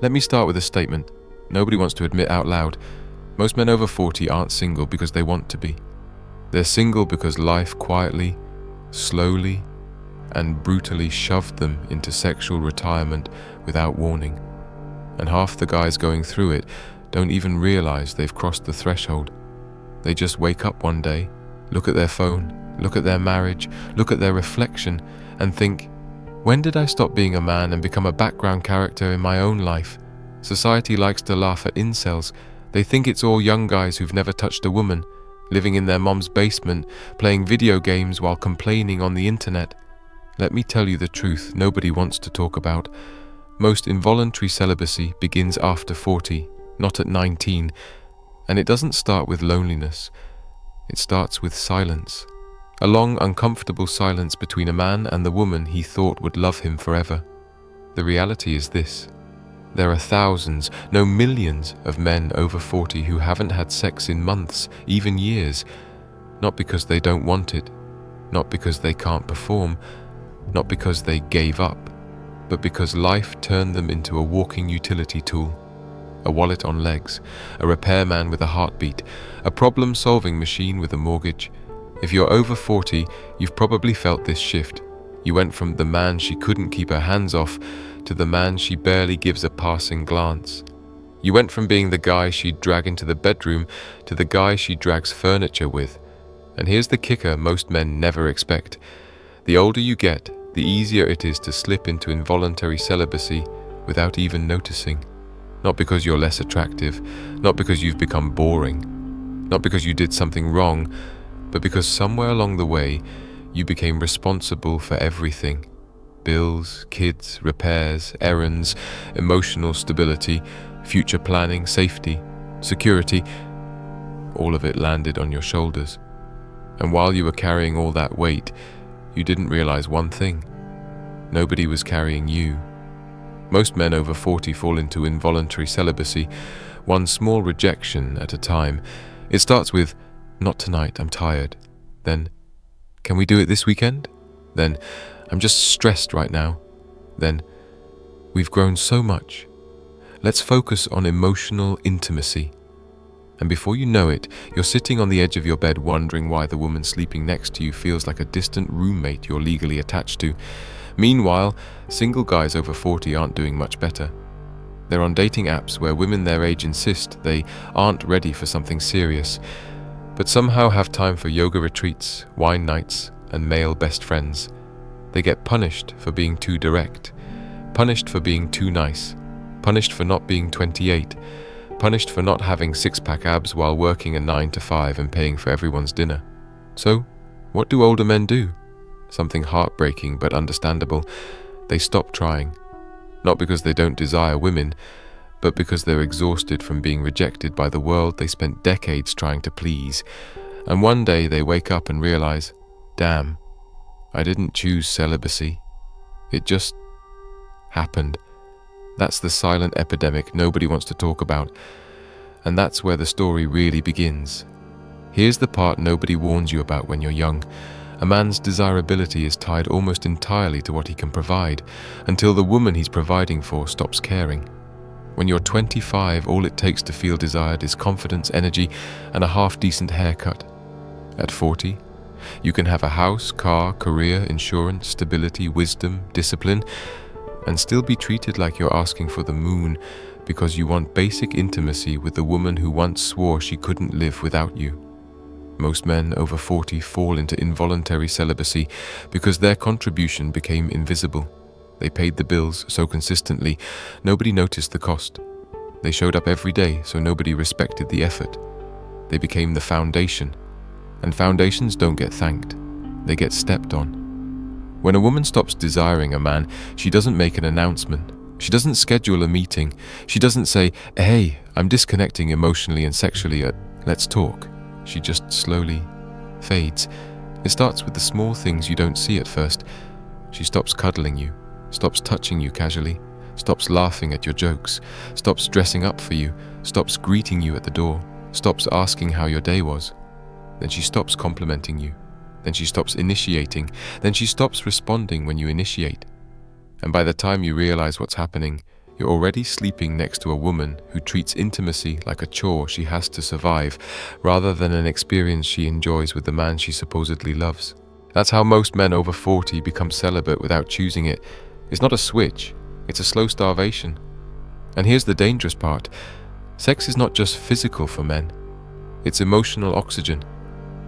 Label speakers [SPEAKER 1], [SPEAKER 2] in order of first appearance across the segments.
[SPEAKER 1] Let me start with a statement nobody wants to admit out loud. Most men over 40 aren't single because they want to be. They're single because life quietly, slowly, and brutally shoved them into sexual retirement without warning. And half the guys going through it don't even realize they've crossed the threshold. They just wake up one day, look at their phone, look at their marriage, look at their reflection, and think, when did I stop being a man and become a background character in my own life? Society likes to laugh at incels. They think it's all young guys who've never touched a woman, living in their mom's basement, playing video games while complaining on the internet. Let me tell you the truth nobody wants to talk about. Most involuntary celibacy begins after 40, not at 19, and it doesn't start with loneliness. It starts with silence. A long, uncomfortable silence between a man and the woman he thought would love him forever. The reality is this. There are thousands, no millions, of men over 40 who haven't had sex in months, even years, not because they don't want it, not because they can't perform, not because they gave up, but because life turned them into a walking utility tool, a wallet on legs, a repairman with a heartbeat, a problem-solving machine with a mortgage. If you're over 40, you've probably felt this shift. You went from the man she couldn't keep her hands off to the man she barely gives a passing glance. You went from being the guy she'd drag into the bedroom to the guy she drags furniture with. And here's the kicker most men never expect. The older you get, the easier it is to slip into involuntary celibacy without even noticing. Not because you're less attractive, not because you've become boring, not because you did something wrong, but because somewhere along the way, you became responsible for everything. Bills, kids, repairs, errands, emotional stability, future planning, safety, security, all of it landed on your shoulders. And while you were carrying all that weight, you didn't realize one thing. Nobody was carrying you. Most men over 40 fall into involuntary celibacy, one small rejection at a time. It starts with, "Not tonight, I'm tired." Then, "Can we do it this weekend?" Then, "I'm just stressed right now." Then, "We've grown so much. Let's focus on emotional intimacy." And before you know it, you're sitting on the edge of your bed wondering why the woman sleeping next to you feels like a distant roommate you're legally attached to. Meanwhile, single guys over 40 aren't doing much better. They're on dating apps where women their age insist they aren't ready for something serious, but somehow have time for yoga retreats, wine nights, and male best friends. They get punished for being too direct, punished for being too nice, punished for not being 28, punished for not having six-pack abs while working a 9 to 5 and paying for everyone's dinner. So, what do older men do? Something heartbreaking but understandable. They stop trying. Not because they don't desire women, but because they're exhausted from being rejected by the world they spent decades trying to please. And one day they wake up and realize, damn, I didn't choose celibacy. It just happened. That's the silent epidemic nobody wants to talk about. And that's where the story really begins. Here's the part nobody warns you about when you're young. A man's desirability is tied almost entirely to what he can provide, until the woman he's providing for stops caring. When you're 25, all it takes to feel desired is confidence, energy, and a half-decent haircut. At 40, you can have a house, car, career, insurance, stability, wisdom, discipline, and still be treated like you're asking for the moon because you want basic intimacy with the woman who once swore she couldn't live without you. Most men over 40 fall into involuntary celibacy because their contribution became invisible. They paid the bills so consistently, nobody noticed the cost. They showed up every day, so nobody respected the effort. They became the foundation, and foundations don't get thanked. They get stepped on. When a woman stops desiring a man, she doesn't make an announcement. She doesn't schedule a meeting. She doesn't say, "Hey, I'm disconnecting emotionally and sexually, let's talk." She just slowly fades. It starts with the small things you don't see at first. She stops cuddling you, stops touching you casually, stops laughing at your jokes, stops dressing up for you, stops greeting you at the door, stops asking how your day was. Then she stops complimenting you. Then she stops initiating. Then she stops responding when you initiate. And by the time you realize what's happening, You're already sleeping next to a woman who treats intimacy like a chore she has to survive, rather than an experience she enjoys with the man she supposedly loves. That's how most men over 40 become celibate without choosing it. It's not a switch, it's a slow starvation. And here's the dangerous part. Sex is not just physical for men. It's emotional oxygen.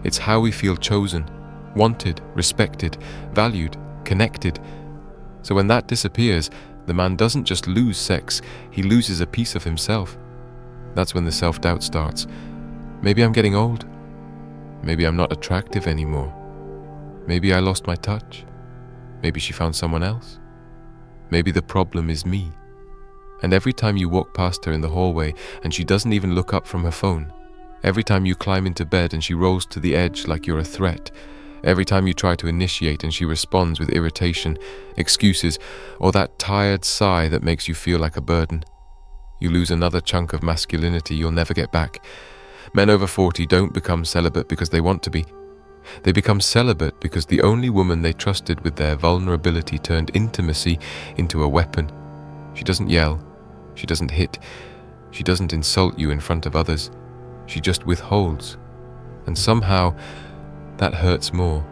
[SPEAKER 1] It's how we feel chosen, wanted, respected, valued, connected. So when that disappears, the man doesn't just lose sex, he loses a piece of himself. That's when the self-doubt starts. Maybe I'm getting old. Maybe I'm not attractive anymore. Maybe I lost my touch. Maybe she found someone else. Maybe the problem is me. And every time you walk past her in the hallway and she doesn't even look up from her phone, every time you climb into bed and she rolls to the edge like you're a threat, every time you try to initiate and she responds with irritation, excuses, or that tired sigh that makes you feel like a burden, you lose another chunk of masculinity you'll never get back. Men over 40 don't become celibate because they want to be. They become celibate because the only woman they trusted with their vulnerability turned intimacy into a weapon. She doesn't yell. She doesn't hit. She doesn't insult you in front of others. She just withholds. And somehow, that hurts more.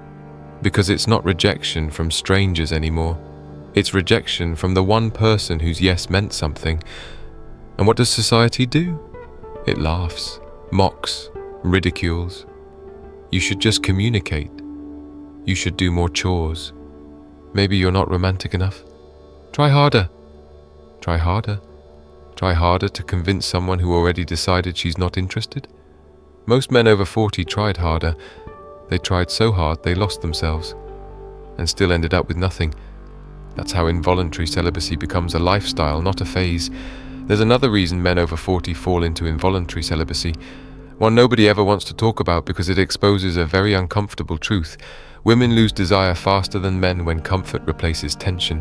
[SPEAKER 1] Because it's not rejection from strangers anymore. It's rejection from the one person whose yes meant something. And what does society do? It laughs, mocks, ridicules. You should just communicate. You should do more chores. Maybe you're not romantic enough. Try harder. Try harder. Try harder to convince someone who already decided she's not interested. Most men over 40 tried harder. They tried so hard they lost themselves and still ended up with nothing. That's how involuntary celibacy becomes a lifestyle, not a phase. There's another reason men over 40 fall into involuntary celibacy. One nobody ever wants to talk about because it exposes a very uncomfortable truth. Women lose desire faster than men when comfort replaces tension.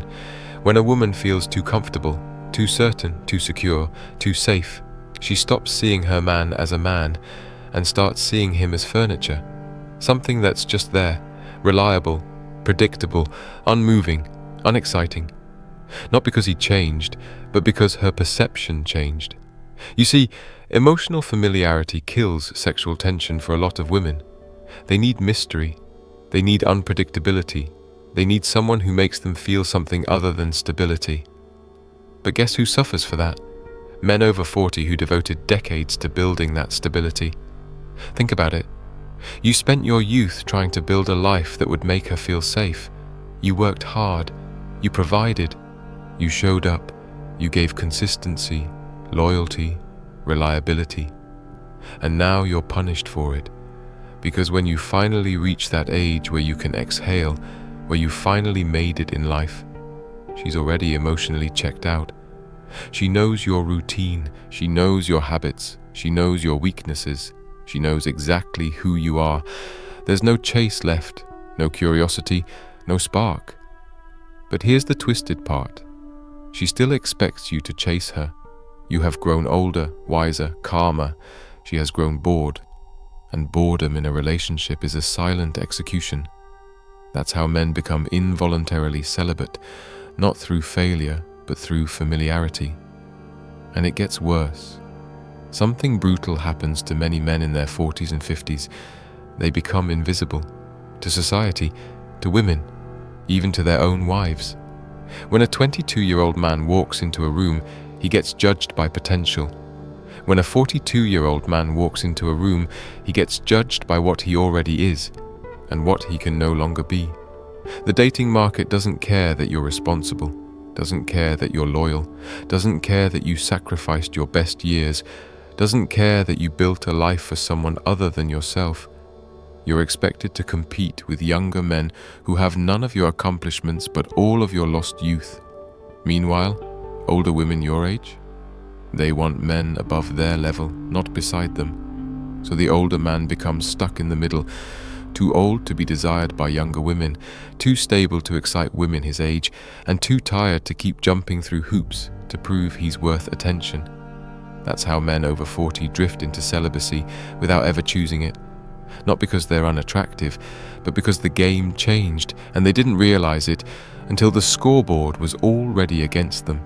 [SPEAKER 1] When a woman feels too comfortable, too certain, too secure, too safe, she stops seeing her man as a man and starts seeing him as furniture. Something that's just there, reliable, predictable, unmoving, unexciting. Not because he changed, but because her perception changed. You see, emotional familiarity kills sexual tension for a lot of women. They need mystery. They need unpredictability. They need someone who makes them feel something other than stability. But guess who suffers for that? Men over 40 who devoted decades to building that stability. Think about it. You spent your youth trying to build a life that would make her feel safe. You worked hard. You provided. You showed up. You gave consistency, loyalty, reliability. And now you're punished for it. Because when you finally reach that age where you can exhale, where you finally made it in life, she's already emotionally checked out. She knows your routine. She knows your habits. She knows your weaknesses. She knows exactly who you are. There's no chase left, no curiosity, no spark. But here's the twisted part. She still expects you to chase her. You have grown older, wiser, calmer. She has grown bored. And boredom in a relationship is a silent execution. That's how men become involuntarily celibate, not through failure, but through familiarity. And it gets worse. Something brutal happens to many men in their 40s and 50s. They become invisible. To society, to women, even to their own wives. When a 22-year-old man walks into a room, he gets judged by potential. When a 42-year-old man walks into a room, he gets judged by what he already is and what he can no longer be. The dating market doesn't care that you're responsible, doesn't care that you're loyal, doesn't care that you sacrificed your best years, doesn't care that you built a life for someone other than yourself. You're expected to compete with younger men who have none of your accomplishments but all of your lost youth. Meanwhile, older women your age, they want men above their level, not beside them. So the older man becomes stuck in the middle, too old to be desired by younger women, too stable to excite women his age, and too tired to keep jumping through hoops to prove he's worth attention. That's how men over 40 drift into celibacy without ever choosing it. Not because they're unattractive, but because the game changed and they didn't realize it until the scoreboard was already against them.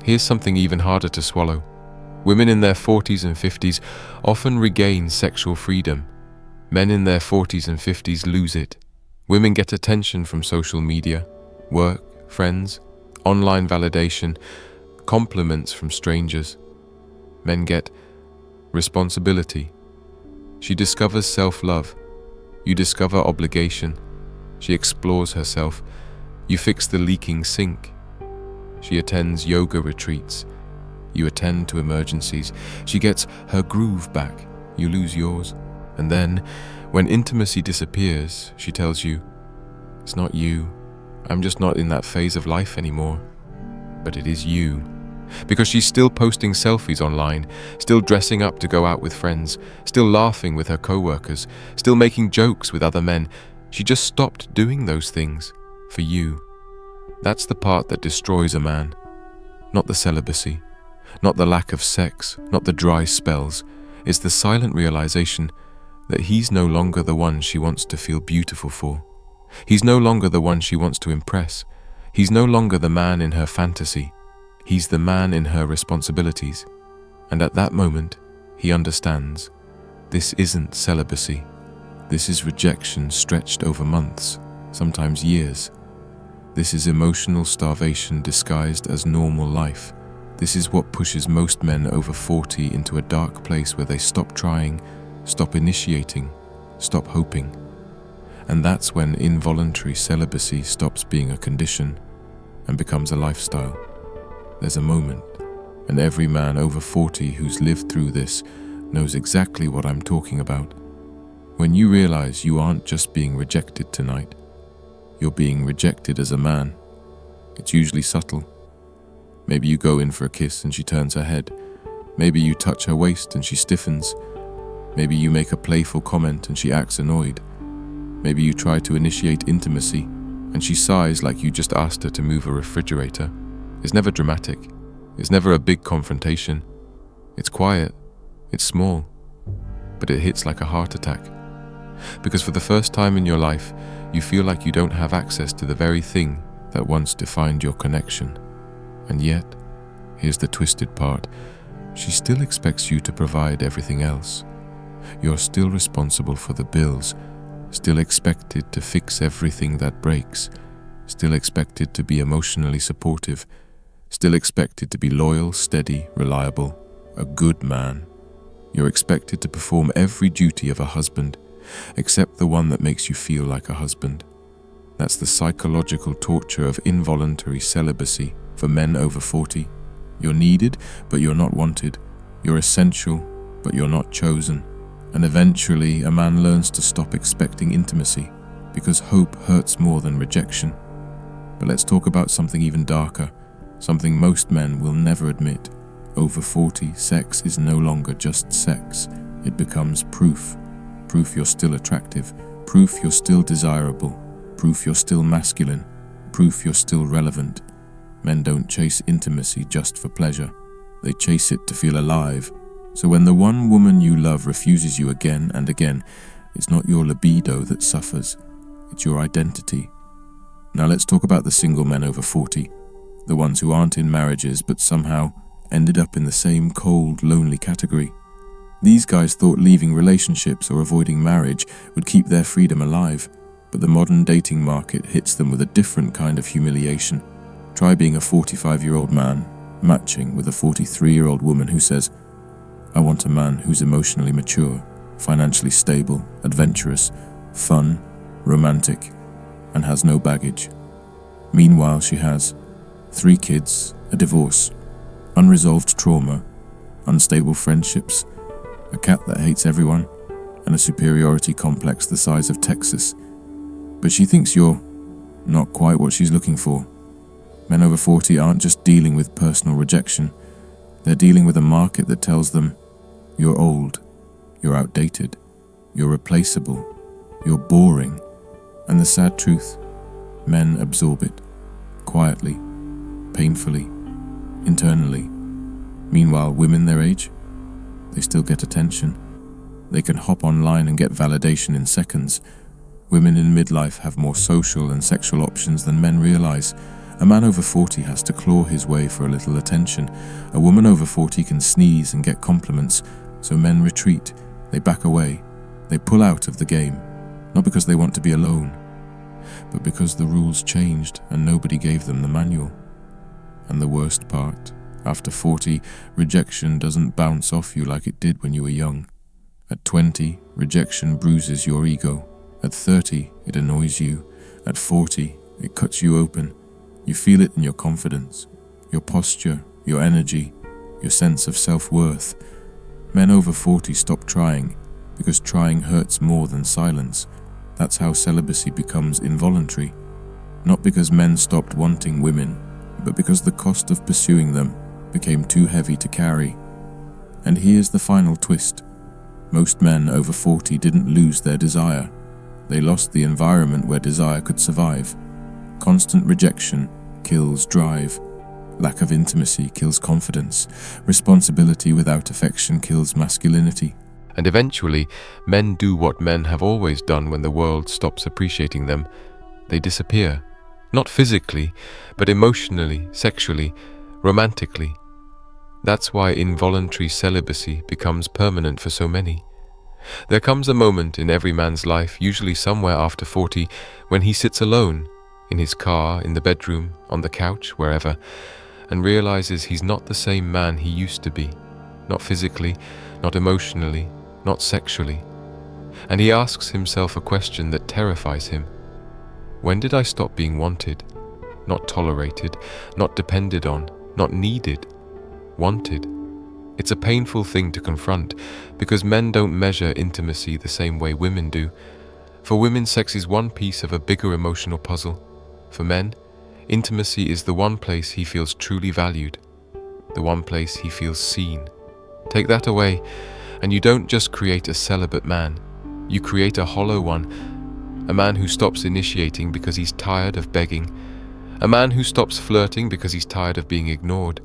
[SPEAKER 1] Here's something even harder to swallow. Women in their 40s and 50s often regain sexual freedom. Men in their 40s and 50s lose it. Women get attention from social media, work, friends, online validation, compliments from strangers. Men get responsibility. She discovers self-love. You discover obligation. She explores herself. You fix the leaking sink. She attends yoga retreats. You attend to emergencies. She gets her groove back. You lose yours. And then, when intimacy disappears, she tells you, "It's not you. I'm just not in that phase of life anymore." But it is you. Because she's still posting selfies online, still dressing up to go out with friends, still laughing with her co-workers, still making jokes with other men. She just stopped doing those things for you. That's the part that destroys a man. Not the celibacy, not the lack of sex, not the dry spells. It's the silent realization that he's no longer the one she wants to feel beautiful for. He's no longer the one she wants to impress. He's no longer the man in her fantasy. He's the man in her responsibilities. And at that moment, he understands. This isn't celibacy. This is rejection stretched over months, sometimes years. This is emotional starvation disguised as normal life. This is what pushes most men over 40 into a dark place where they stop trying, stop initiating, stop hoping. And that's when involuntary celibacy stops being a condition and becomes a lifestyle. There's a moment, and every man over 40 who's lived through this knows exactly what I'm talking about. When you realize you aren't just being rejected tonight, you're being rejected as a man. It's usually subtle. Maybe you go in for a kiss and she turns her head. Maybe you touch her waist and she stiffens. Maybe you make a playful comment and she acts annoyed. Maybe you try to initiate intimacy and she sighs like you just asked her to move a refrigerator. It's never dramatic. It's never a big confrontation. It's quiet. It's small. But it hits like a heart attack. Because for the first time in your life, you feel like you don't have access to the very thing that once defined your connection. And yet, here's the twisted part, she still expects you to provide everything else. You're still responsible for the bills, still expected to fix everything that breaks, still expected to be emotionally supportive, still expected to be loyal, steady, reliable, a good man. You're expected to perform every duty of a husband, except the one that makes you feel like a husband. That's the psychological torture of involuntary celibacy for men over 40. You're needed, but you're not wanted. You're essential, but you're not chosen. And eventually, a man learns to stop expecting intimacy, because hope hurts more than rejection. But let's talk about something even darker, something most men will never admit. Over 40, sex is no longer just sex. It becomes proof. Proof you're still attractive. Proof you're still desirable. Proof you're still masculine. Proof you're still relevant. Men don't chase intimacy just for pleasure. They chase it to feel alive. So when the one woman you love refuses you again and again, it's not your libido that suffers. It's your identity. Now let's talk about the single men over 40. The ones who aren't in marriages but somehow ended up in the same cold, lonely category. These guys thought leaving relationships or avoiding marriage would keep their freedom alive, but the modern dating market hits them with a different kind of humiliation. Try being a 45-year-old man matching with a 43-year-old woman who says, "I want a man who's emotionally mature, financially stable, adventurous, fun, romantic, and has no baggage." Meanwhile, she has 3 kids, a divorce, unresolved trauma, unstable friendships, a cat that hates everyone, and a superiority complex the size of Texas. But she thinks you're not quite what she's looking for. Men over 40 aren't just dealing with personal rejection. They're dealing with a market that tells them, you're old, you're outdated, you're replaceable, you're boring. And the sad truth, men absorb it, quietly, painfully, internally. Meanwhile, women their age, they still get attention. They can hop online and get validation in seconds. Women in midlife have more social and sexual options than men realize,
[SPEAKER 2] A man over 40 has to claw his way for a little attention. A woman over 40 can sneeze and get compliments, so men retreat, they back away, they pull out of the game, not because they want to be alone, but because the rules changed and nobody gave them the manual. And the worst part, after 40, rejection doesn't bounce off you like it did when you were young. At 20, rejection bruises your ego. At 30, it annoys you. At 40, it cuts you open. You feel it in your confidence, your posture, your energy, your sense of self-worth. Men over 40 stop trying, because trying hurts more than silence. That's how celibacy becomes involuntary. Not because men stopped wanting women, but because the cost of pursuing them became too heavy to carry. And here's the final twist. Most men over 40 didn't lose their desire. They lost the environment where desire could survive. Constant rejection kills drive. Lack of intimacy kills confidence. Responsibility without affection kills masculinity.
[SPEAKER 1] And eventually, men do what men have always done when the world stops appreciating them. They disappear. Not physically, but emotionally, sexually, romantically. That's why involuntary celibacy becomes permanent for so many. There comes a moment in every man's life, usually somewhere after 40, when he sits alone, in his car, in the bedroom, on the couch, wherever, and realizes he's not the same man he used to be. Not physically, not emotionally, not sexually. And he asks himself a question that terrifies him. When did I stop being wanted? Not tolerated, not depended on, not needed. Wanted. It's a painful thing to confront, because men don't measure intimacy the same way women do. For women, sex is one piece of a bigger emotional puzzle. For men, intimacy is the one place he feels truly valued, the one place he feels seen. Take that away, and you don't just create a celibate man, you create a hollow one, a man who stops initiating because he's tired of begging, a man who stops flirting because he's tired of being ignored,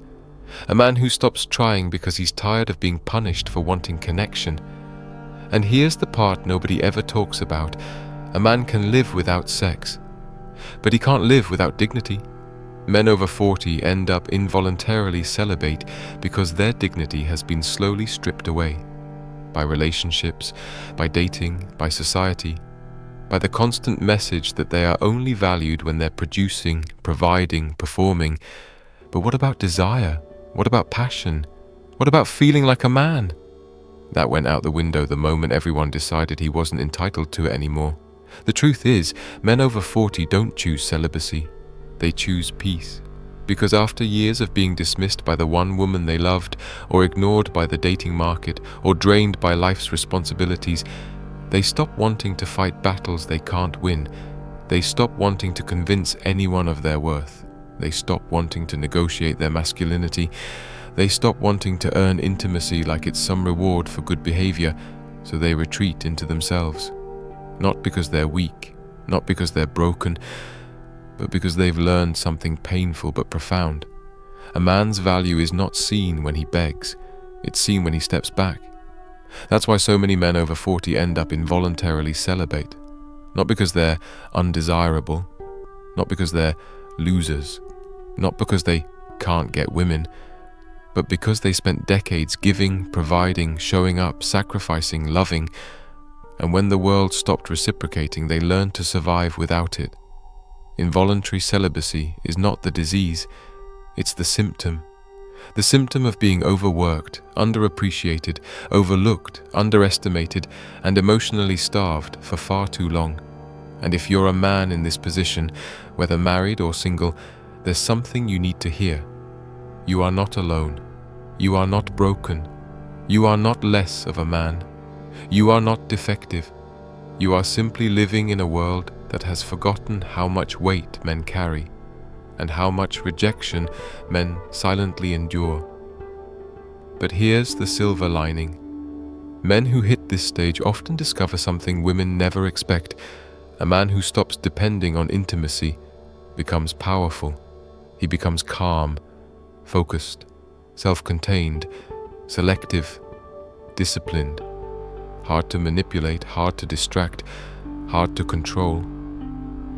[SPEAKER 1] a man who stops trying because he's tired of being punished for wanting connection. And here's the part nobody ever talks about. A man can live without sex, but he can't live without dignity. Men over 40 end up involuntarily celibate because their dignity has been slowly stripped away. By relationships, by dating, by society, by the constant message that they are only valued when they're producing, providing, performing. But what about desire? What about passion? What about feeling like a man? That went out the window the moment everyone decided he wasn't entitled to it anymore. The truth is, men over 40 don't choose celibacy. They choose peace. Because after years of being dismissed by the one woman they loved, or ignored by the dating market, or drained by life's responsibilities, they stop wanting to fight battles they can't win. They stop wanting to convince anyone of their worth. They stop wanting to negotiate their masculinity. They stop wanting to earn intimacy like it's some reward for good behavior, so they retreat into themselves. Not because they're weak, not because they're broken, but because they've learned something painful but profound. A man's value is not seen when he begs, it's seen when he steps back. That's why so many men over 40 end up involuntarily celibate. Not because they're undesirable, not because they're losers, not because they can't get women, but because they spent decades giving, providing, showing up, sacrificing, loving, and when the world stopped reciprocating, they learned to survive without it. Involuntary celibacy is not the disease, it's the symptom. The symptom of being overworked, underappreciated, overlooked, underestimated, and emotionally starved for far too long. And if you're a man in this position, whether married or single, there's something you need to hear. You are not alone. You are not broken. You are not less of a man. You are not defective. You are simply living in a world that has forgotten how much weight men carry and how much rejection men silently endure. But here's the silver lining. Men who hit this stage often discover something women never expect. A man who stops depending on intimacy becomes powerful. He becomes calm, focused, self-contained, selective, disciplined, hard to manipulate, hard to distract, hard to control.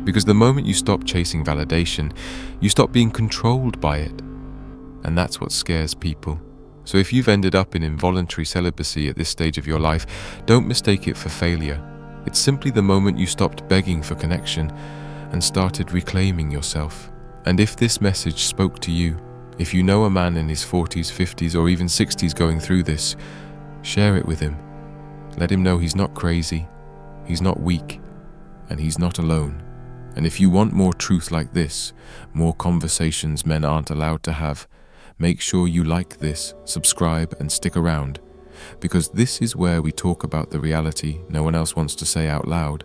[SPEAKER 1] Because the moment you stop chasing validation, you stop being controlled by it. And that's what scares people. So if you've ended up in involuntary celibacy at this stage of your life, don't mistake it for failure. It's simply the moment you stopped begging for connection and started reclaiming yourself. And if this message spoke to you, if you know a man in his 40s, 50s, or even 60s going through this, share it with him. Let him know he's not crazy, he's not weak, and he's not alone. And if you want more truth like this, more conversations men aren't allowed to have, make sure you like this, subscribe, and stick around, because this is where we talk about the reality no one else wants to say out loud.